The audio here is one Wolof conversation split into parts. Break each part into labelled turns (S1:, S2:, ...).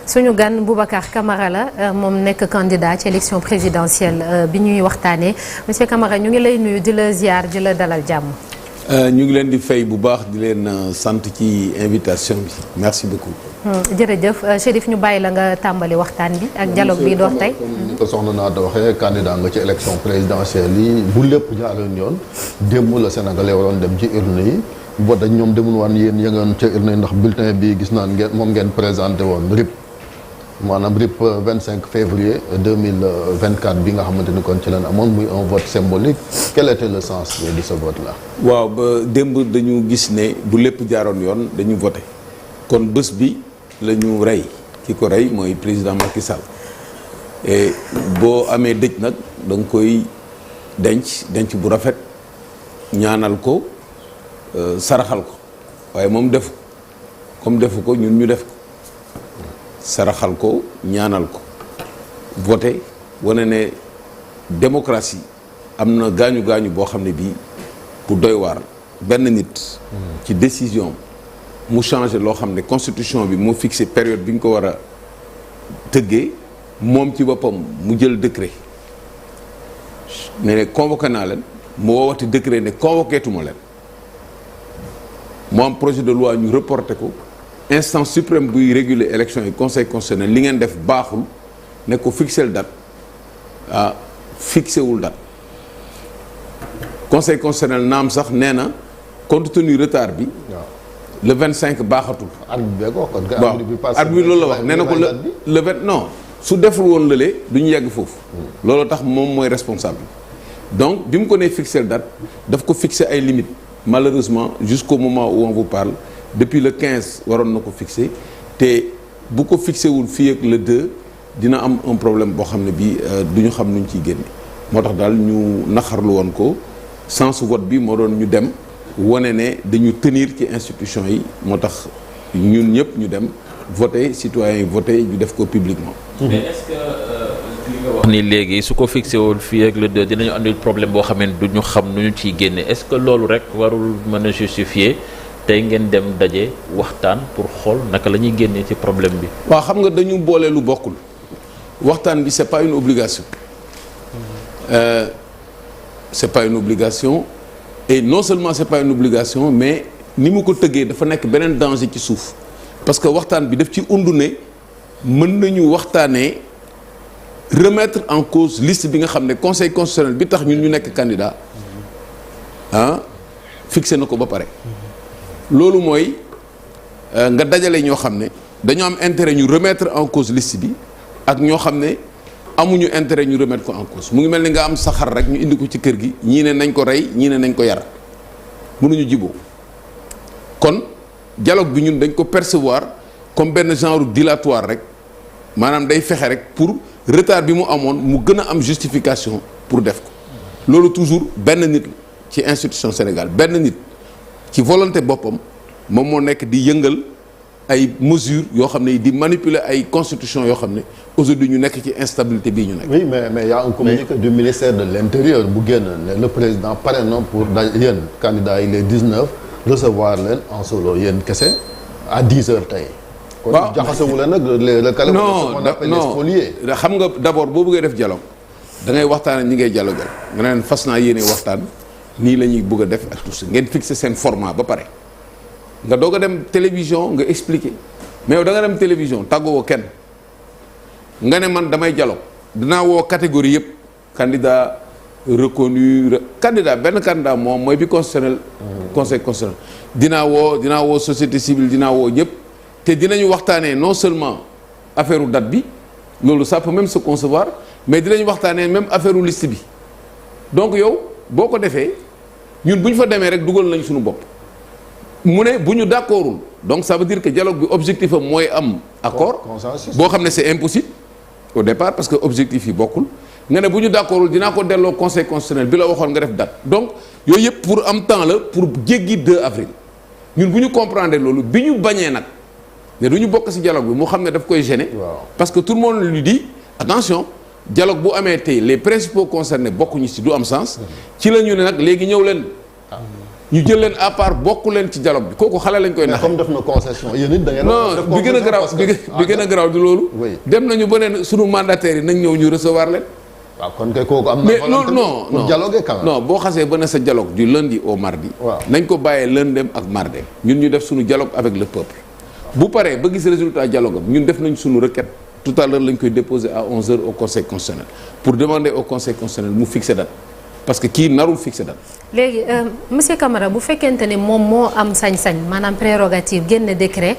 S1: suñu gan Boubacar Camara la moom nekk candidat ci élection présidentielle bi ñuy waxtaanee monsieur Camara ñu ngi lay nuyu di la ziar di la dalal jàmm.
S2: ñu ngi leen di fay bu baax di leen sant ci invitation bi merci beaucoup.
S1: jërëjëf Chérif ñu bàyyi la nga tàmbali waxtaan bi ak dialogue bi door tey.
S3: comme ni ko soxna Naata waxee candidat nga ci élection présidentielle yi bu lépp jaaroon yoon démb la Sénégalais waroon dem ci urne yi boo dañ ñoom demul woon yéen yëngoon ca urne yi ndax bulletin bi gis naan ngeen moom ngeen présenté woon RIP maanaam RIP 25 février 2024 bi nga xamante ni kon ci leen amoon muy un vote symbolique quel était le sens de ce vote là.
S2: waaw ba démb dañu gis ne bu lépp jaaroon yoon dañu voté kon bés bi la ñu rey ki ko rey mooy président Macky Sall et boo amee dëj nag da nga koy denc bu rafet ñaanal ko saraxal ko waaye moom defu comme defu ko ñun ñu def ko saraxal ko ñaanal ko voté wane ne démocratie am na gaañu boo xam ne bii bu doy waar benn nit ci décision mu changé loo xam ne constitution bi moo fixé période bi ñu ko war a tëggee moom ci boppam mu jël décret ne convoqué naa leen mu woowati décret ne convoqué tuma leen mu am projet de loi ñu reporté ko instance suprême buy réguler élection yi conseil constitutionnel li ngeen def baaxul ne ko fixé date fixé wul date conseil constitutionnel naam sax nee na compte tenu retard bi. le 25 baaxatul. arbitre bi loolu la wax nee na ko le 20 non su deful woon lële du ñu yegg foofu. loolu tax moom mooy responsable donc bi mu ko nee fixé date daf ko fixé ay limites malheureusement jusqu'au moment où on vous parle depuis le 15 waroon na ko fixé te bu ko fixé wul fii ak le 2 dina am un problème boo xam ne bii du ñu xam nu ñu ciy génne moo tax daal ñu naxarlu woon ko sens vote bi moo doon ñu dem. wane ne dañu tenir ci institution yi moo tax ñun ñëpp ñu dem voter citoyens yi voter ñu def ko publiquement.
S4: mais est-ce que li nga wax ni léegi su ko fixé woon fii ak le 2 dinañu andil problème boo xam ne du ñu xam nu ñu ciy génne est-ce que loolu rek warul mën a justifier tey ngeen dem daje waxtaan pour xool naka la ñuy génnee ci problème bi.
S2: waaw xam nga dañu boole lu bokkul waxtaan bi c'est pas une obligation c'est pas une obligation. et non seulement c'est pas une obligation mais ni mu ko tëggee dafa nekk beneen danger ci suuf parce que waxtaan bi daf ci undu ne mën nañu waxtaanee remettre en cause liste bi nga xam ne conseil constitutionnel bi tax ñun ñu nekk candidat fixé na ko ba pare loolu mooy nga dajale ñoo xam ne dañoo am intérêt ñu remettre en cause liste bi ak ñoo xam ne amuñu intérêt ñu remettre ko en cause mu ngi mel ni nga am sa xar rek ñu indi ko ci kër gi ñii ne nañ ko rey ñii ne nañ ko yar mënuñu jiboo kon dialogue bi ñun dañ ko percevoir comme benn genre dilatoire rek maanaam day fexe rek pour retard bi mu amoon mu gën a am justification pour def ko loolu toujours benn nit ci institution Sénégal benn nit ci volonté boppam moom moo nekk di yëngal ay mesures yoo xam ne di manipuler ay constitution yoo xam ne aujourd'hui ñu nekk ci instabilité bii ñu nekk.
S3: oui mais y a un communiqué du ministère de l'intérieur bu génn ne le président pare na pour yéen candidats yi les 19 recevoir leen en solo yéen kese à 10 heures tey.
S2: waaw
S3: kon jaxasewu leen nag le calme qu'on appelle les spoliés.
S2: xam nga d'abord boo bëggee def dialogue da ngay waxtaan ak ñi ngay dialoguer nga ne leen fas naa yéene waxtaan nii la ñuy bëgg a def ak tout ça ngeen fixer seen format ba pare. nga doog a dem télévision nga expliquer mais yow da nga dem télévision tàggoo kenn nga ne man damay dialogue dinaa woo catégorie yëpp candidat reconnu candidat benn candidat moom mooy bi constitutionnel conseil constitutionnel dinaa woo société civile dinaa woo ñëpp te dinañu waxtaanee non seulement affaire u date bi loolu ça peut même se concevoir mais dinañu waxtaanee même affaire u liste bi donc yow boo ko defee ñun bu ñu fa demee rek dugal nañ suñu bopp mu ne bu ñu d'accordul donc ça veut dire que dialogue bi objectif am mooy am accord boo xam ne c'est impossible au départ parce que objectif yi bokkul nga ne bu ñu d'accordul dinaa ko delloo conseil constitutionnel bi la waxoon nga def date donc yooyu yëpp pour am temps la pour jéggi 2 avril ñun bu ñu comprendre loolu bi ñu bañee nag ne du ñu bokk ci dialogue bi mu xam ne daf koy gêner parce que tout le monde lui dit attention dialogue bu amee tey les principaux concernés bokkuñu ci du am sens ci la ñu ne nag léegi ñëw leen ñu jël leen à part bokku leen ci dialogue bi kooku xale lañ koy
S3: mais
S2: naxe.
S3: comme def na concession yéen it da ngeen
S2: non bi gën a garaaw bi gën a garaaw di loolu.
S3: Oui.
S2: dem nañu ba ne sunu mandataires yi nañ ñëw ñu recevoir leen.
S3: waaw kon kay kooku am na
S2: mais
S3: volonté
S2: non
S3: pour dialoguer quand même.
S2: non boo xasee ba ne sa dialogue du lundi au mardi.
S3: Waaw.
S2: nañ ko bàyyee lundi ak mardi ñun ñu def suñu dialogue avec le peuple. bu paree ba gis résultat dialogue am ñun def nañ suñu requête tout à l'heure lañ koy déposer à 11h au conseil constitutionnel pour demander au conseil constitutionnel mu fixer date parce que kii narul fixer date.
S1: léegi monsieur Camara bu fekkente ne moom moo am sañ-sañ maanaam prérogative génne décret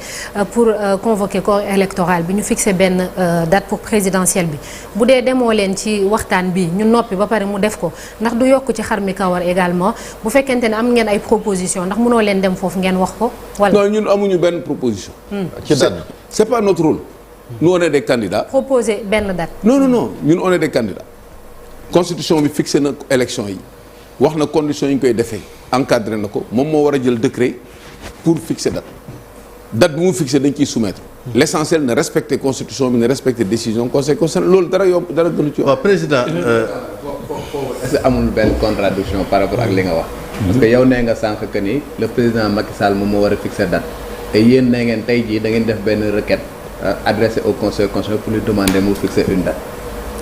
S1: pour convoquer corps électoral bi ñu fixer benn date pour présidentielle bi bu dee demoo leen ci waxtaan bi ñu noppi ba pare mu def ko ndax du yokk ci xar mi kawar également bu fekkente ne am ngeen ay proposition ndax mënoo leen dem foofu ngeen wax ko wala.
S2: non ñun amuñu benn proposition.
S3: ci date bi.
S2: c'est pas notre rôle. nous on est des candidats.
S1: proposer benn date.
S2: non ñun on est des candidats. constitution bi fixé na élection yi wax na conditions yi ñu koy defee encadré na ko moom moo war a jël décret pour fixer date bi mu fixé dañ ciy soumettre. l'essentiel na respecter constitution bi na respecter décision conseil constitutionnel loolu dara yomb dara gënu ci.
S5: waaw président.
S6: est-ce que amul benn contradiction par rapport ak li nga wax. parce que yow nee nga sànq que ni le président Macky Sall moom moo war a fixer date te yéen nee ngeen tey jii da ngeen def benn requête adressée au conseil constitutionnel pour lui demander mu fixer une date.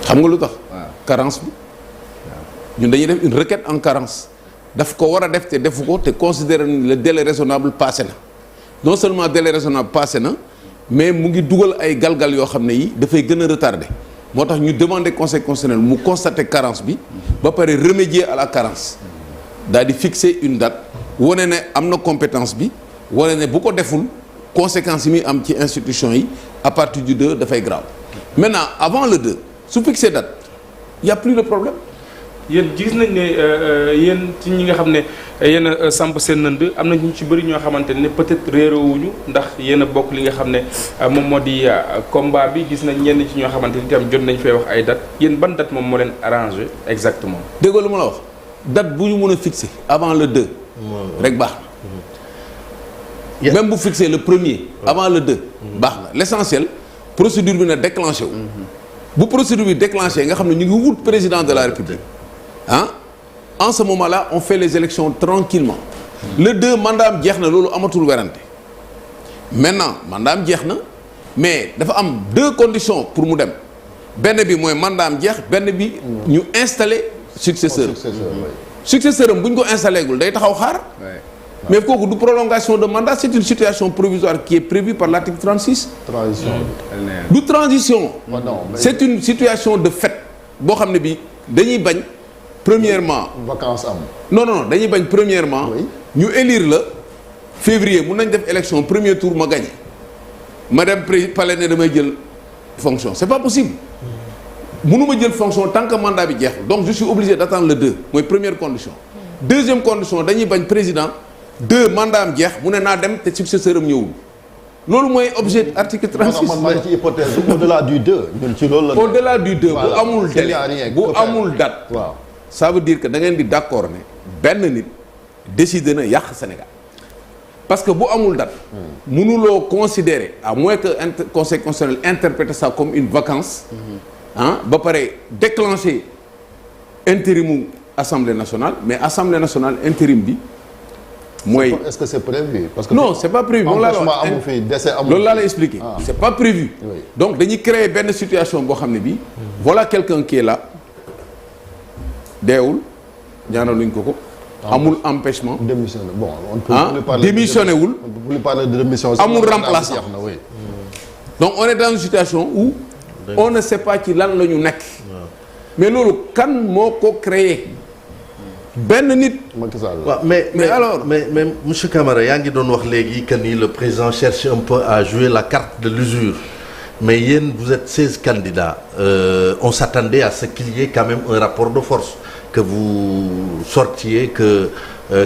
S2: xam nga lu tax.
S6: waaw
S2: carence bi. ñun dañuy def une requête en carence daf ko war a def te defu ko te considérer le délai raisonnable passé na non seulement délai raisonnable passé na mais mu ngi dugal ay galgal yoo xam ne yi dafay gën a retardé moo tax ñu demander conseil constitutionnel mu constater carence bi ba pare remédier à la carence daal di fixer une date wane ne am na compétence bi wane ne bu ko deful conséquences yi muy am ci institution yi à partir du 2 dafay grave maintenant avant le 2 su fixer date y a plus de problème.
S7: yéen gis nañ ne yéen ci ñi nga xam ne yéen a samp seen nënd am na ñu ci bëri ñoo xamante ne peut-être réeroowuñu ndax yéen a bokk li nga xam ne moom moo di combat bi gis nañ ñenn ci ñoo xamante ni itam jot nañ fay wax ay date yéen ban date moom moo leen arrangé exactement.
S2: déggoo lu ma la wax date bu ñu mën a fixer avant le 2. rek baax na. même bu fixer le premier. avant le 2. baax na l'essentiel procédure bi na déclenché wu. bu procédure bi déclenché nga xam ne ñu ngi wut président de la république. en ce moment-là on fait les élections tranquillement le 2 mandat am jeex na loolu amatul werante maintenant mandat am jeex na mais dafa am 2 conditions pour mu dem benn bi mooy mandat am jeex benn bi ñu installer successeur am bu ñu ko installé gul day taxaw xaar mais kooku du prolongation de mandat c'est une situation provisoire qui est prévue par l'article 36 du transition c'est une situation de fait boo xam ne bi dañuy bañ premièrement
S3: vacances am.
S2: non dañuy bañ premièrement. ñu élire la février mun nañ def élection premier tour ma gagné ma dem palais ne damay jël fonction c'est pas possible. mënuma jël fonction tant que mandat bi jeexul donc je suis obligé d'attendre le 2 mooy première condition. deuxième condition dañuy bañ président 2 mandat am jeex mu ne naa dem te successeur am ñëwul loolu mooy objet article 36.
S3: man maa ngi ci hypothèse au-delà du 2 ñun ci loolu la.
S2: au-delà du 2 bu amul délai bu amul date.
S3: waaw.
S2: ça veut dire que da ngeen di d'accord ne benn nit décider na yàq Sénégal parce que bu amul date mënuloo considérer à moins que conseil constitutionnel interprète ça comme une vacance ba pare déclencher intérimu assemblée nationale mais assemblée nationale intérim bi mooy.
S3: est-ce que c'est prévu parce que
S2: non c'est pas prévu moom laa la wax
S3: amu fi décès amu
S2: loolu laa la expliquer c'est pas prévu
S3: oui.
S2: donc dañuy créer benn situation boo xam ne bi voilà quelqu'un qui est là deewul ñaanaluñ ko amul empêchement
S3: démissionné bon on peut parler
S2: démissionné wul
S3: on peut parler de démission
S2: amul remplaçant
S3: oui.
S2: donc on est dans une situation où on ne sait pas ci lan la ñu nekk mais loolu kan moo ko créé benn nit.
S3: Macky Sall
S5: waaw
S2: mais alors
S5: mais monsieur Camara yaa ngi doon wax léegi que ni le président cherche un peu à jouer la carte de l'usure mais yéen vous êtes 16 candidats on s'attendait à ce qu'il y ait quand même un rapport de force que vous sortiez que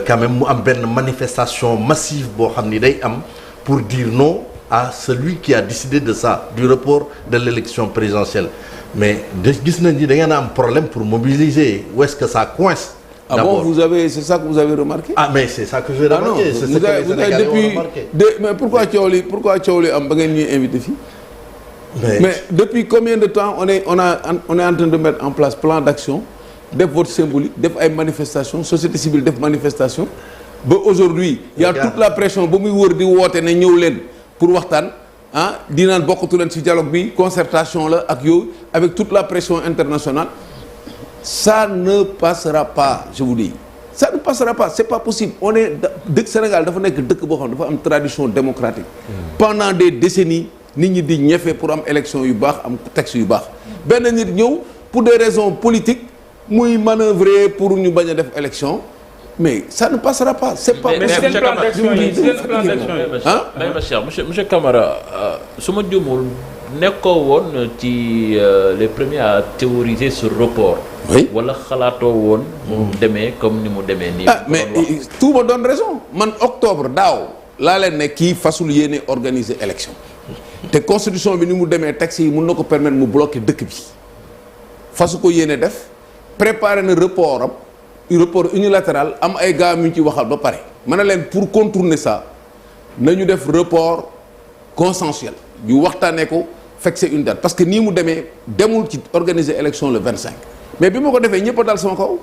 S5: quand même mu am benn manifestation massive boo xam ni day am pour dire non à celui qui a décidé de ça du report de l'élection présidentielle mais gis nañ ni da ngeen a am problème pour mobiliser où est-ce que ça coince.
S2: Ah bon, c'est ça que vous avez remarqué?
S5: Ah mais c'est ça que j'ai remarqué.
S2: Ah non,
S5: c'est ce que les Sénégalais ont remarqué.
S2: Mais pourquoi coow li am ba ngeen ñuy invité fii? Mais depuis combien de temps on est en train de mettre en place plan d'action, def vote symbolique, def ay manifestations, société civile def manifestation, ba aujourd'hui y a toute la pression ba muy wër di woote ne ñëw leen pour waxtaan di naan bokkatu leen ci dialogue bi concertation la ak yow avec toute la pression internationale ça ne passera pas je vous dis ça ne passera pas c'est pas possible on est dëkk Sénégal dafa nekk dëkk boo xam dafa am tradition démocratique pendant des décennies nit ñi di ñefe pour am élection yu baax am texte yu baax benn nit ñëw pour des raisons politiques muy manœuvrer pour ñu bañ a def élection mais ça ne passera pas c'est pas
S7: mais seen plan d'action yi
S4: monsieur Camara su ma juumul nekkoo woon ci les premiers à théoriser ce report.
S2: oui
S4: wala xalaatoo woon. mu demee comme ni mu demee nii.
S2: mais tout me donne raison man octobre daaw laa leen ne kii fasul yéene organiser élection te constitution bi ni mu demee texte yi mun na ko permettre mu bloquer dëkk bi fasu ko yéene def préparer na report unilatéral am ay gars yu ñu ci waxal ba pare ma ne leen pour contourner ça nañu def report consensuel yu waxtaanee ko fixer une date parce que nii mu demee demul ci organiser élection le 25 mais bi ma ko defee ñëpp a dal sama kaw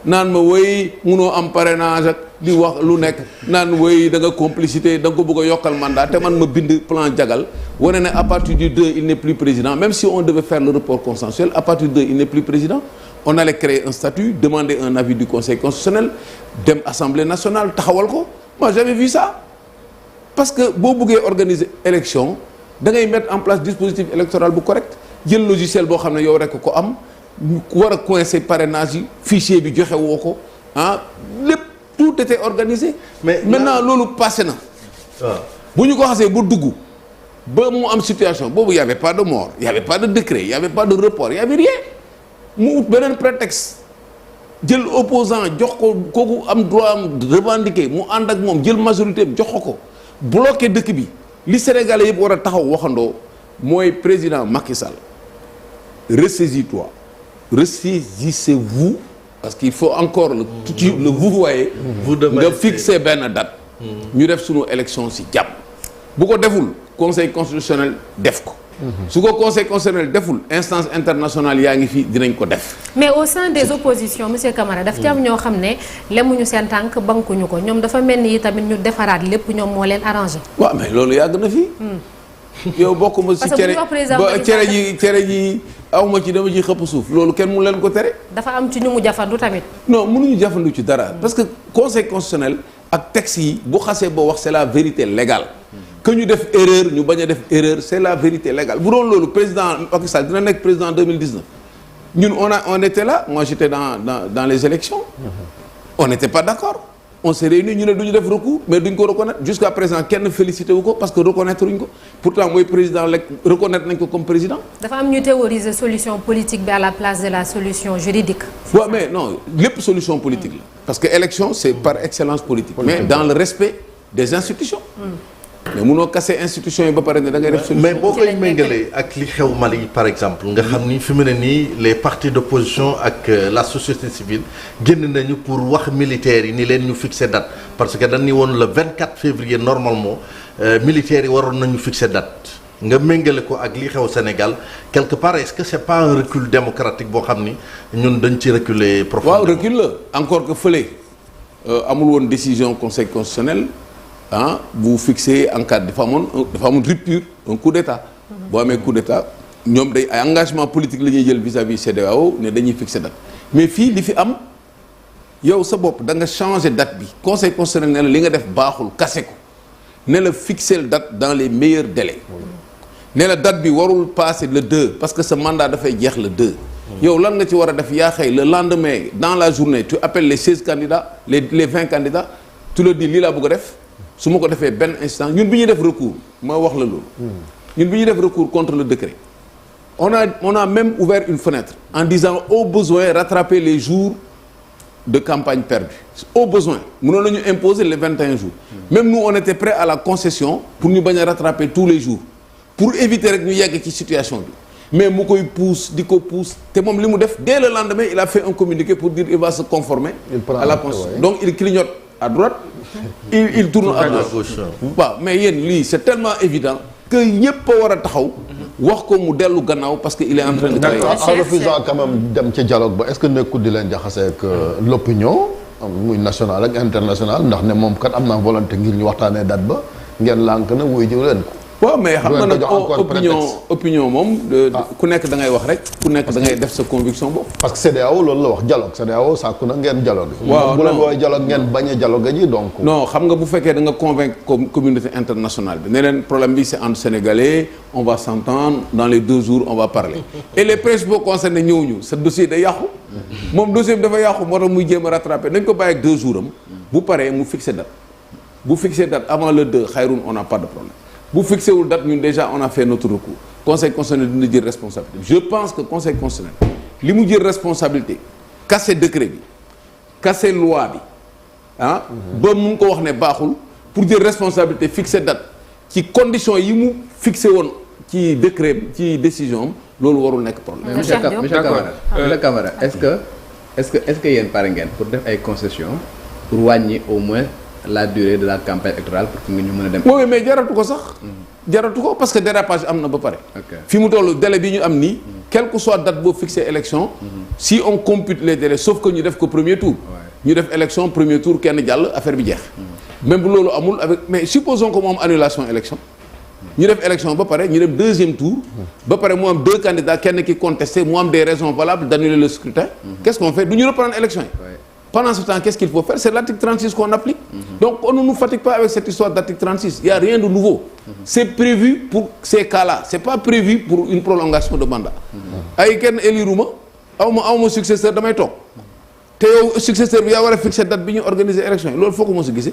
S2: naan ma woy munoo am parrainage ak di wax lu nekk naan woy da nga complicité da nga ko bëgg a yokkal mandat te man ma bind plan jagal wane ne à partir du 2 il n'est plus président même si on devait faire le report consensuel à partir du 2 il n'est plus président on allait créer un statut demander un avis du conseil constitutionnel dem assemblée nationale taxawal ko moi j'avais vu ça parce que boo bëggee organiser élection da ngay mettre en place dispositif électoral bu correct jël logiciel boo xam ne yow rek ko am war a coincer parrainage yi fichier bi joxe woo ko lépp tout était organisé. mais maintenant loolu passé na. bu ñu ko xasee ba dugg ba mu am situation boobu y avait pas de mort y avait pas de décret y avait pas de report y avait rien mu ut beneen prétexte jël opposant jox ko kooku am droit am revendiquer mu ànd ak moom jël majorité am jox ko bloqué dëkk bi li Sénégalais yëpp war a taxaw waxandoo mooy président Macky Sall ressaisis-toi. Ressaisissez-vous parce qu'il faut encore le vouvoyer nga fixer benn date ñu def sunu élection ci jàmm bu ko deful conseil constitutionnel def ko su ko conseil constitutionnel deful instance internationale yaa ngi fi dinañ ko def
S1: mais au sein des oppositions monsieur Camara daf ci am ñoo xam ne lemuñu seen tànk bankuñu ko ñoom dafa mel ni tamit ñu defaraat lépp ñoom moo leen arrangé
S2: waaw mais loolu yàgg na fi yow bokkuma ci cere ji awma ci dama ci xëpp suuf loolu kenn mu leen ko tere.
S1: dafa am ci ñu mu jafandu tamit.
S2: non mënuñu jafandu ci dara. parce que conseil constitutionnel ak texte yi bu xasee boo wax c'est la vérité légale. que ñu def erreur ñu bañ a def erreur c'est la vérité légale bu doon loolu président Macky Sall dina nekk président en 2019 ñun on était là moi j'étais dans les élections on n'était pas d'accord. on s'est réunis ñu ne duñu def recours mais duñ ko reconnaître jusqu'à présent kenn félicité wu ko parce que reconnaître wuñ ko pourtant mooy président lekk reconnaître nañ ko comme président. dafa
S1: am ñu théoriser solution politique bi à la place de la solution juridique.
S2: waaw mais non lépp solution politique la. parce que élection c'est par excellence politique. mais dans le respect des institutions. mais munoo casser institution yi ba pare ne da ngay def solution.
S5: mais boo koy méngalee ak li xew Mali par exemple nga xam ni fi mu ne nii les partis d'opposition ak la société civile génn nañu pour wax militaires yi ni leen ñu fixer date parce que dañ ni woon le 24 février normalement militaires yi waroon nañu fixer date nga méngale ko ak li xew Sénégal quelque part est-ce que c'est pas un recul démocratique boo xam ni ñun dañ ci reculer profondément.
S2: waaw recul la encore que fële amul woon décision conseil constitutionnel. bu fixé en cas dafa amoon rupture un coup d'état boo amee coup d'état ñoom day ay engagement politique la ñuy jël vis-à-vis CEDEAO ne dañuy fixé date mais fii li fi am yow sa bopp da nga changer date bi conseil constitutionnel ne la li nga def baaxul kase ko ne la fixer date dans les meilleurs délais ne la date bi warul passer le 2 parce que sa mandat dafay jeex le 2 yow lan nga ci war a def yaa xëy le lendemain dans la journée tu appelles les 16 candidats les 20 candidats tu leur dis lii laa bëgg a def su ma ko defee benn instant ñun bi ñuy def recours ma wax la loolu ñun bi ñuy def recours contre le décret on a même ouvert une fenêtre en disant au besoin rattraper les jours de campagne perdus au besoin mënoon nañu imposer les 21 jours même nous on était prêts à la concession pour ñu bañ a rattraper tous les jours pour éviter rek ñu yegg ci situation bi mais mu koy pousse di ko pousse te moom li mu def dès le lendemain il a fait un communiqué pour dire il va se conformer à la constitution donc il clignote à droite il tourne à gauche waaw mais yéen lii c'est tellement évident que ñëpp a war a taxaw wax ko mu dellu gannaaw parce que il est en train de créer
S3: en refusant quand même dem ci dialogue ba est-ce que nekkul di leen jaxase ak l'opinion muy national ak international ndax ne moom kat am naa volonté ngir ñu waxtaanee date ba ngeen lànk na wuy jiw leen ko.
S2: waaw mais xam nga nag opinion moom ku nekk da ngay wax rek ku nekk da ngay def sa conviction boobu.
S3: parce que CEDEAO loolu la wax dialogue CEDEAO sàkku na ngeen dialogue.
S2: waaw
S3: bu leen woowee dialogue ngeen bañ a dialogue ji donc.
S2: non xam nga bu fekkee da nga convaincre communauté internationale bi ne leen problème bi c'est entre sénégalais on va s'entendre dans les 2 jours on va parler et les principaux concernés ñëwuñu sa dossier day yàqu. moom dossier bi dafa yàqu moo tax muy jéem a rattraper nañ ko bàyyi ak 2 jours am bu paree mu fixé date bu fixé date avant le 2 xayrun on n'a pas de problème. bu fixé wul date ñun déjà on a fait notre recours conseil constitutionnel dina jël responsabilité je pense que conseil constitutionnel li mu jël responsabilité casser décret bi casser loi bi ba mun ko wax ne baaxul pour jël responsabilité fixer date ci conditions yi mu fixé woon ci décret ci décision am loolu warul nekk problème.
S6: monsieur Camara est-ce que yéen pare ngeen pour def ay concessions pour wàññi au moins la durée de la campagne électorale pour que ñu mën a dem.
S2: oui mais jaratu ko sax. jaratu ko parce que dérapage am na ba pare. fi mu toll délai bi ñu am nii. quelle que soit date boo fixé élection. si on compute les délais sauf que ñu def ko premier tour. ñu def élection premier tour kenn jàll affaire bi jeex. même bu loolu amul avec mais supposons que mu am annulation élection. ñu def élection ba pare ñu def deuxième tour. ba pare mu am 2 candidats kenn ki contesté mu am des raisons valables d'annuler le scrutin. Qu'est-ce qu'on fait du ñu reprendre élection yi. Pendant ce temps, qu'est-ce qu'il faut faire? C'est l'article 36 qu'on applique. Donc on ne nous fatigue pas avec cette histoire d'article 36. Il n'y a rien de nouveau. C'est prévu pour ces cas-là. C'est pas prévu pour une prolongation de mandat. ay kenn éliruma awma successeur damay toog te yow successeur bi yaa war a fixer date bi ñu organiser élection yi loolu foo ko mos a gisee.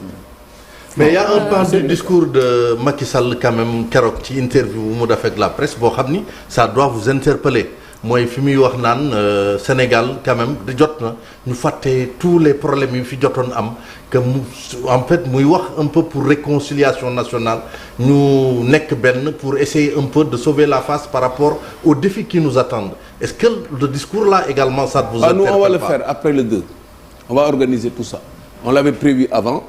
S5: mais il y a un pan du discours de Macky Sall quand même keroog ci interview bu mu def ak la presse boo xam ni ça doit vous interpeller. mooy fi muy wax naan Sénégal quand même di jot na ñu fàtte tous les problèmes yi fi jotoon am que mu en fait muy wax un peu pour réconciliation nationale ñu nekk benn pour essayer un peu de sauver la face par rapport aux défis qui nous attendent est-ce que le discours là également ça vous interpelle pas?
S2: Nous on va le faire après le 2 on va organiser tout ça on l'avait prévu avant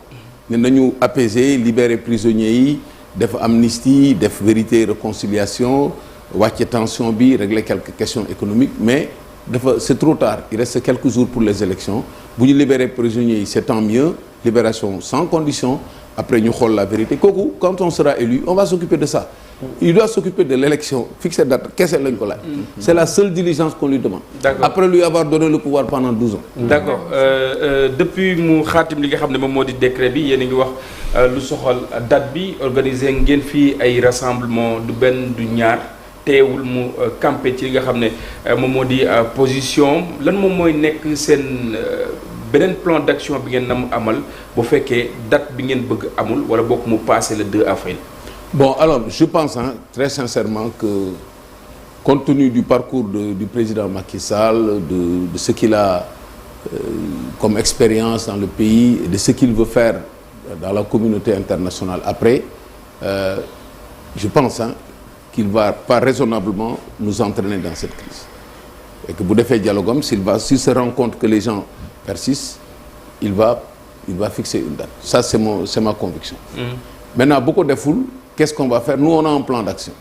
S2: ne nañu apaiser libérer prisonniers yi def amnistie def vérité réconciliation wàcce tension bi régler quelques questions économiques mais c'est trop tard il reste quelques jours pour les élections bu ñu libérer prisonniers yi c'est tant mieux libération sans condition après ñu xool la vérité kooku quand on sera élu on va s'occuper de ça il doit s'occuper de l'élection fixer date kese lañ ko laaj c'est la seule diligence qu'on lui demande après lui avoir donné le pouvoir pendant 12 ans
S7: d'accord depuis mu xaatim li nga xam ne moom moo di décret bi yéen a ngi wax lu soxal date bi organiser ngeen fii ay rassemblement du benn du ñaar teewul mu campé ci li nga xam ne moom moo di position lan moom mooy nekk seen beneen plan d'action bi ngeen nam amal bu fekkee date bi ngeen bëgg amul wala bokk mu passé le 2 avril.
S2: Bon alors je pense très sincèrement que compte tenu du parcours du président Macky Sall de ce qu'il a comme expérience dans le pays et de ce qu'il veut faire dans la communauté internationale après je pense qu'il va pas raisonnablement nous entraîner dans cette crise et que bu defee dialogue am s'il se rend compte que les gens persistent il va fixer une date ça c'est ma conviction. Maintenant bu ko deful qu'est-ce qu'on va faire nous on a un plan d'action.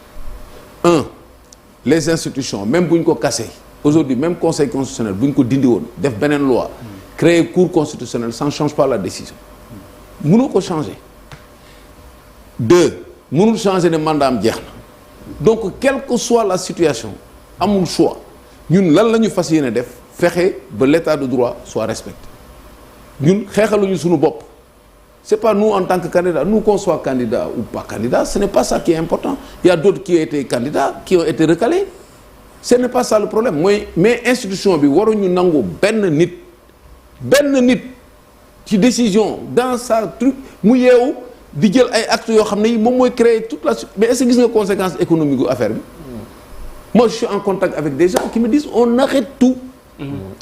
S2: Les institutions même bu ñu ko cassé aujourd'hui même conseil constitutionnel bu ñu ko dindi woon def beneen loi créer cour constitutionnelle ça ne change pas la décision mënoo ko changer. 2 mënul changer ne mandat am jeex na donc quelle que soit la situation amul choix ñun lan la ñu fas yéene def fexe ba l'état de droit soit respecté ñun xeexaluñu suñu bopp c'est pas nous en tant que candidat nous qu'on soit candidat ou pas candidat ce n'est pas ça qui est important il y a d'autres qui ont été candidats qui ont été recalés ce n'est pas ça le problème mais institution bi waruñu nangu benn nit ci décision dans sa truc mu yeewu di jël ay actes yoo xam ne yi moom mooy créer toute la mais est-ce que gis nga conséquence économique gu affaire bi moi je suis en contact avec des gens qui me disent on arrête tout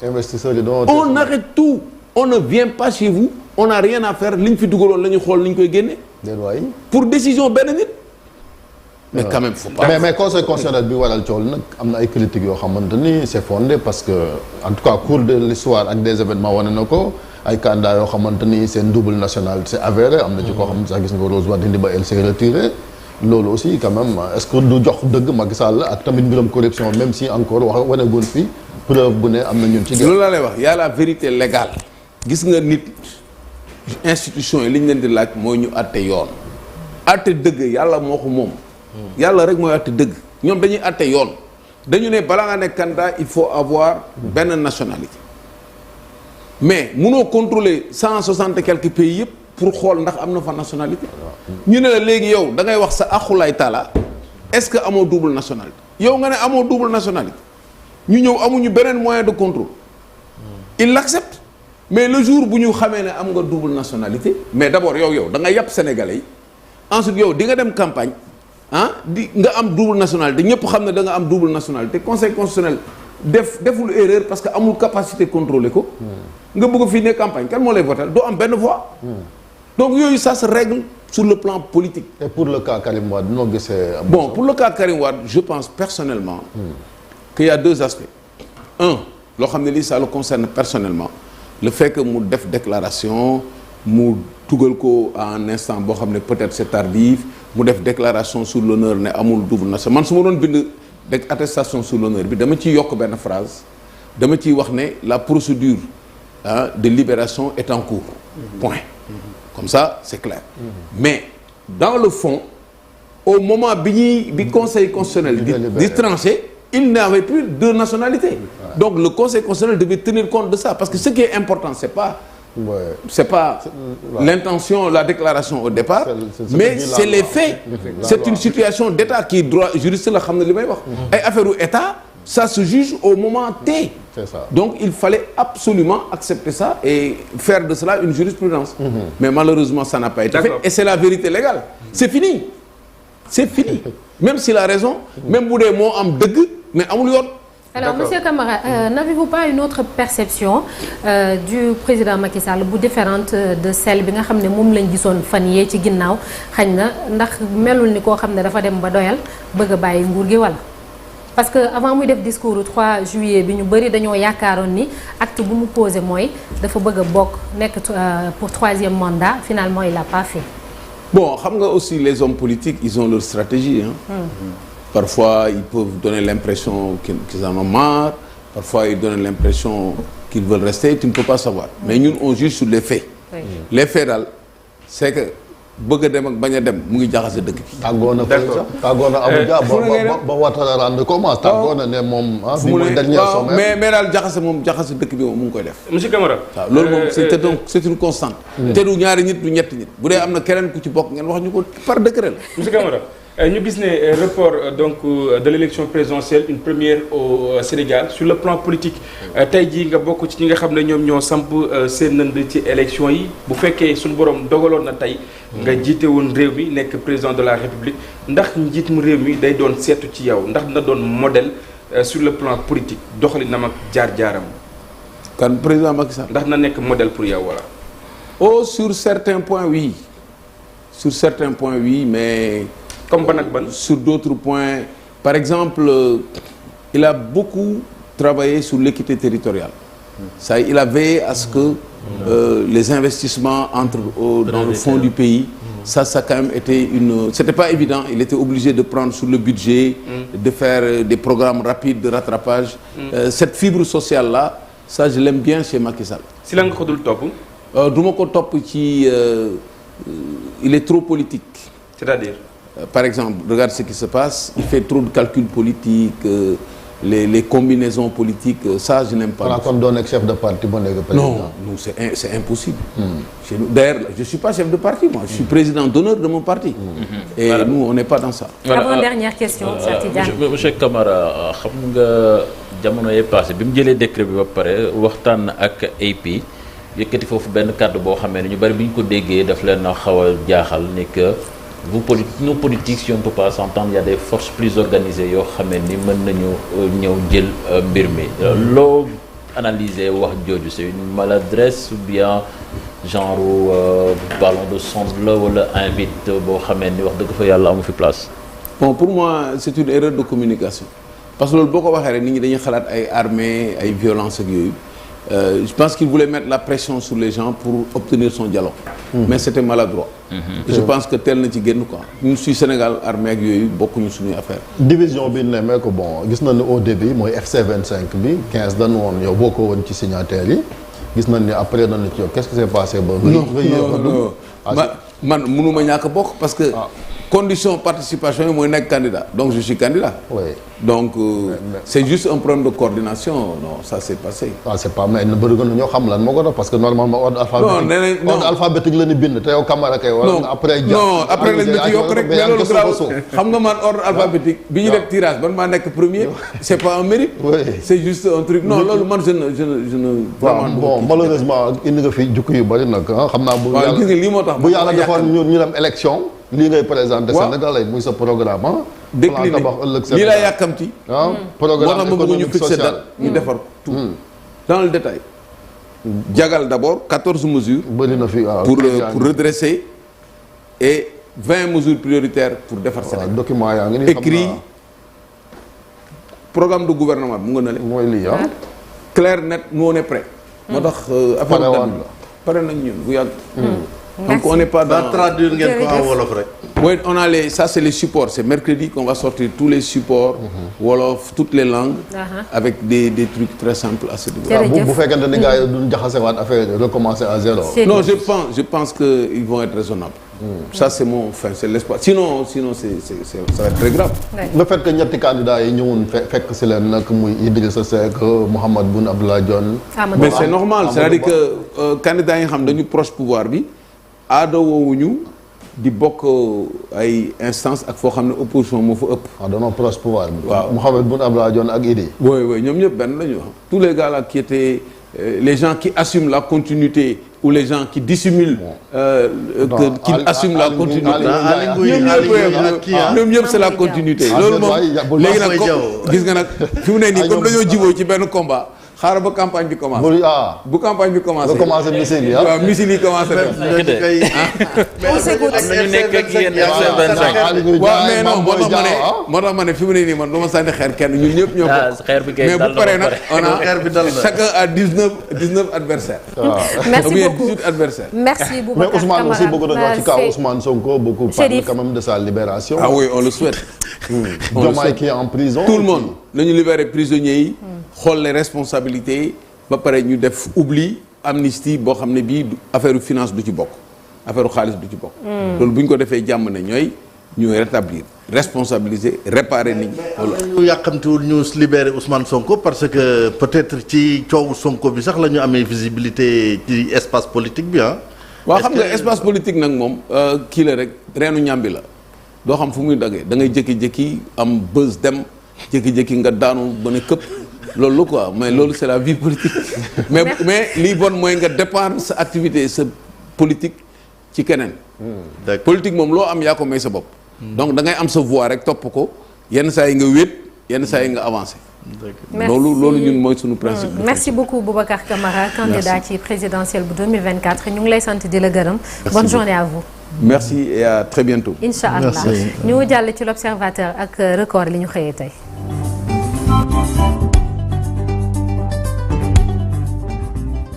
S3: investisseurs yi
S2: on arrête tout on ne vient pas chez vous on n'a rien à faire li ñu fi dugaloon la ñu xool li ñu koy génne pour décision benn nit mais quand même faut pas
S3: mais conseil constitutionnel bi waral coow nag am na ay critiques yoo xamante ni c'est fondé parce que en tout cas cours de l'histoire ak des événements wane na ko ay candidats yoo xamante ni seen double nationalité c'est avéré am na ci koo xam ne sax gis nga Rose Wardini ba elle s'est retirée loolu aussi quand même est-ce que du jox dëgg Macky Sall ak tamit mbiram corruption même si encore wax wanegul fii preuve bu ne am na ñun ci
S2: loolu laa lay wax y a la vérité légale gis nga nit institution yi li ñu leen di laaj mooy ñu àtte yoon àtte dëgg yàlla moo ko moom yàlla rek mooy àtte dëgg ñoom dañuy àtte yoon dañu ne balaa nga nekk candidat il faut avoir benn nationalité mais munoo contrôler 160 et quelques pays yëpp pour xool ndax am na fa nationalité ñu ne la léegi yow da ngay wax sa axulaay taala est-ce que amoo double nationalité yow nga ne amoo double nationalité ñu ñëw amuñu beneen moyen de contrôle il l'accepte mais le jour bu ñu xamee ne am nga double nationalité mais d'abord yow da nga yàpp sénégalais yi ensuite yow di nga dem campagne di nga am double nationalité ñëpp xam ne da nga am double nationalité conseil constitutionnel deful erreur parce que amul capacité contrôler ko nga bëgg fii ne campagne kan moo lay voter doo am benn voix donc yooyu ça se règle sur le plan politique.
S3: Et pour le cas Karim Wade noo gisee.
S2: Bon pour le cas Karim Wade je pense personnellement qu'il y a deux aspects un loo xam ne lii ça le concerne personnellement le fait que mu def déclaration mu tugal ko à un instant boo xam ne peut-être c'est tardif mu def déclaration sur l'honneur ne amul double nationalité man su ma doon bind attestation sur l'honneur bi dama ciy yokk benn phrase dama ciy wax ne la procédure de libération est en cours point comme ça c'est clair mais dans le fond au moment bi conseil constitutionnel di trancher il n'avait plus deux nationalités donc le conseil constitutionnel devait tenir compte de ça parce que ce qui est important c'est pas l'intention la déclaration au départ mais c'est les faits c'est une situation d'état qui droit juriste la xam ne li may wax ay affaire u état ça se juge au moment T donc il fallait absolument accepter ça et faire de cela une jurisprudence mais malheureusement ça n'a pas été fait et c'est la vérité légale c'est fini même s'il a raison même bu dee moo am dëgg mais amul yoon.
S1: Alors monsieur Camara n'avez-vous pas une autre perception du président Macky Sall bu différente de celle bi nga xam ne moom lañ gisoon fan yee ci ginnaaw xañ na ndax melul ni koo xam ne dafa dem ba doyal bëgg a bàyyi nguur gi wala. parce que avant muy def discours 3 juillet bi ñu bëri dañoo yaakaaroon ni acte bu mu posé mooy dafa bëgg a bokk nekk pour 3e mandat finalement il l'a pas fait.
S2: Bon xam nga aussi les hommes politiques ils ont leur stratégie Parfois ils peuvent donner l'impression qu'ils en ont marre parfois ils donnent l'impression qu'ils veulent rester tu ne peux pas savoir mais ñun on juge sur les faits les faits daal c'est que bëgg a dem ak bañ a dem mu ngi jaxase dëkk bi.
S3: tàggoo na fële sax tàggoo na Abuja ba Ouattara rendre compte tàggoo na ne moom bi mooy dernier sommet
S2: mais daal jaxase dëkk bi moom mu ngi koy def.
S7: monsieur Camara.
S2: waaw loolu moom c'est une constante. te du ñaari nit du ñetti nit bu dee am na keneen ku ci bokk ngeen wax ñu ko par décret la.
S7: monsieur Camara ñu gis ne report donc de l'élection présidentielle une première au Sénégal sur le plan politique tey jii nga bokk ci ñi nga xam ne ñoom ñoo samp seen nënd ci élection yi bu fekkee suñu borom dogaloon na tey nga jiite woon réew mi nekk président de la République ndax njiit mu réew mi day doon seetu ci yow ndax dina doon modèle sur le plan politique doxalinam ak jaar-jaaram.
S2: kan président Macky Sall.
S7: ndax na nekk modèle pour yow wala.
S2: Oh sur certains points oui mais.
S7: Comme ban ak ban.
S2: Sur d'autres points par exemple il a beaucoup travaillé sur l'équité territoriale ça il a veillé à ce que les investissements entrent dans le fond du pays ça quand même été c'était pas évident il était obligé de prendre sur le budget de faire des programmes rapides de rattrapage cette fibre sociale là ça je l'aime bien chez Macky Sall.
S7: Si la nga ko dul topp.
S2: du ma ko topp ci il est trop politique.
S7: C'est-à-dire.
S2: Par exemple, regarde ce qui se passe, il fait trop de calculs politiques, les combinaisons politiques, ça je n'aime pas.
S3: On a comme donné chef de parti, bon président.
S2: Non, c'est impossible. Chez nous, d'ailleurs, je suis pas chef de parti, moi, je suis président d'honneur de mon parti. Et voilà. Nous, on n'est pas dans ça.
S1: Avant-dernière question, Cheikh Tidiane.
S4: Monsieur Camara, xam nga jamono yee passé bi mu jëlee décret bi ba pare waxtaan ak AP yëkkati foofu benn kàddu boo xamee ne ñu bari bi ñu ko déggee daf leen a xaw a jaaxal ni que nos politiques si on ne peut pas s'entendre il y a des forces plus organisées yoo xamee ni mën nañu ñëw jël mbir mi loo analyser wax jooju c'est une maladresse ou bien genre ballon de sonde la wala invite boo xamee ni wax dëgg fa yàlla amu fi place.
S2: Bon pour moi c'est une erreur de communication parce que loolu boo ko waxee rek nit ñi dañuy xalaat ay armée ay violence ak yooyu je pense qu'il voulait mettre la pression sur les gens pour obtenir son dialogue mais c'était maladroit et je pense que tel na ci génn quoi ñun suy Sénégal armée ak yooyu bokkuñu suñuy affaire
S3: division bi ne mais que bon gis na ne au début mooy FC 25 bi 15 dañu woon yow bokkoo woon ci signataires yi gis nañ ni après nañu ci yow qu'est-ce qui s'est passé ba.
S2: non man mënuma ñàkk bokk parce que. condition participation yi mooy nekk candidat donc je suis candidat.
S3: oui
S2: donc c'est juste un problème de coordination non ça s'est passé.
S3: c'est pas mais bëri na ñoo xam lan moo ko def parce que normalement ordre alphabétique.
S2: non
S3: ordre alphabétique la ni bind te yow Camara kay. wala après
S2: non après lañ la ci yokk rek mais loolu grave xam nga man ordre alphabétique. bi ñu def tirage man maa nekk premier. c'est pas un mérite.
S3: oui
S2: c'est juste un truc non loolu man je ne.
S3: vraiment bon malheureusement indi nga fi jukki yu bëri nag xam naa. bu
S2: yàlla gis nga lii moo tax
S3: bu yàlla defoon ñu dem élection. lii ngay présenté Sénégalais muy sa programme ah.
S2: décliné lii laa yàkkamti.
S3: programme
S2: économique social ñu defar tout dans le détail. jagal d'abord 14 mesures.
S3: bëri na fi waaw
S2: pour redresser et 20 mesures prioritaires pour defar Sénégal.
S3: document yaa ngi nii
S2: écrit programme de gouvernement mu nga na le
S3: mooy lii
S2: clair net nous on est prêt. moo tax affaire pare nañ ñun bu yàgg. donc on n'est pas dans
S5: traduire ngeen ko en wolof rek.
S2: oui on a ça c'est les supports c'est mercredi qu'on va sortir tous les supports. wolof toutes les langues. avec des trucs très simples à ce niveau.
S3: bu fekkente ni gars yi duñ jaxasewaat affaire recommencer à zéro.
S2: non je pense que ils vont être raisonnables. ça c'est c'est l'espoir sinon ça va être très grave.
S3: le fait que ñetti candidats yi ñëwoon fekk si leen nag muy Idrissa Seck Mahammed Boun Abdallah Dionne.
S2: mais c'est normal c'est-à-dire que candidats yi nga xam dañu proche pouvoir bi. aada woowuñu di bokk ay instance ak foo xam ne opposition moo fa ëpp.
S3: danoo proche pouvoir bi.
S2: waaw
S3: Mahammed Boun Abdallah Dionne ak Idi.
S2: oui ñoom ñëpp benn la ñu wax tous les gars là qui étaient les gens qui assument la continuité ou les gens qui dissimulent. qui assument la continuité. ñoom ñëpp c'est la continuité. loolu moom léegi nag gis nga nag fi mu ne nii comme dañoo jiboo ci benn combat. xaaral ba campagne bi commencé. bu campagne bi commencé.
S3: ba commencé missile yi
S2: waaw missile yi commencé def.
S4: am nañu nekk ak yéen F25.
S2: waaw mais non moo tax ma ne fi mu ne nii man du ma sànni xeer kenn ñun ñëpp ñoo ko.
S4: xeer bi kay
S2: mais bu paree nag on a
S5: xeer bi dal na
S2: chacun a 19 adversaires.
S1: merci beaucoup
S2: 18 adversaires.
S1: merci beaucoup
S3: mais Ousmane aussi bëgg nañu wax ci cas Ousmane Sonko beaucoup parlent quand même de sa libération.
S2: ah oui on le souhaite.
S3: Diomaye qui est en prison.
S2: tout le monde nañu libérer prisonniers yi. xool les responsabilités ba pare ñu def oubli amnistie boo xam ne bii affaire finance du ci bokk affaire xaalis du ci bokk. loolu bu ñu ko defee jàmm ne ñooy rétablir responsabiliser réparer nit ñi.
S5: ñu yàqamtiwul ñu libérer Ousmane Sonko parce que peut-être ci coowu Sonko bi sax la ñu amee visibilité ci espace politique bi ah.
S2: waaw xam nga espace politique nag moom kii la rek reenu ñàmbi la doo xam fu muy daggee da ngay jékki-jékki am buzz dem jékki-jékki nga daanu ba ne këpp. loolu quoi mais loolu c'est la vie politique mais lii bon mooy nga dépendre sa activité sa politique ci keneen. politique moom loo am yaa ko may sa bopp. donc da ngay am sa voix rek topp ko yenn saa yi nga wéet yenn saa yi nga avancé. loolu ñun mooy suñu principe.
S1: merci beaucoup Boubacar Camara candidat ci présidentielle bu 2024 ñu ngi lay sant di la gërëm. bonne journée à vous.
S2: merci et à très bientôt.
S1: incha allah ñu jàll ci l'observateur ak record li ñu xëyee tey.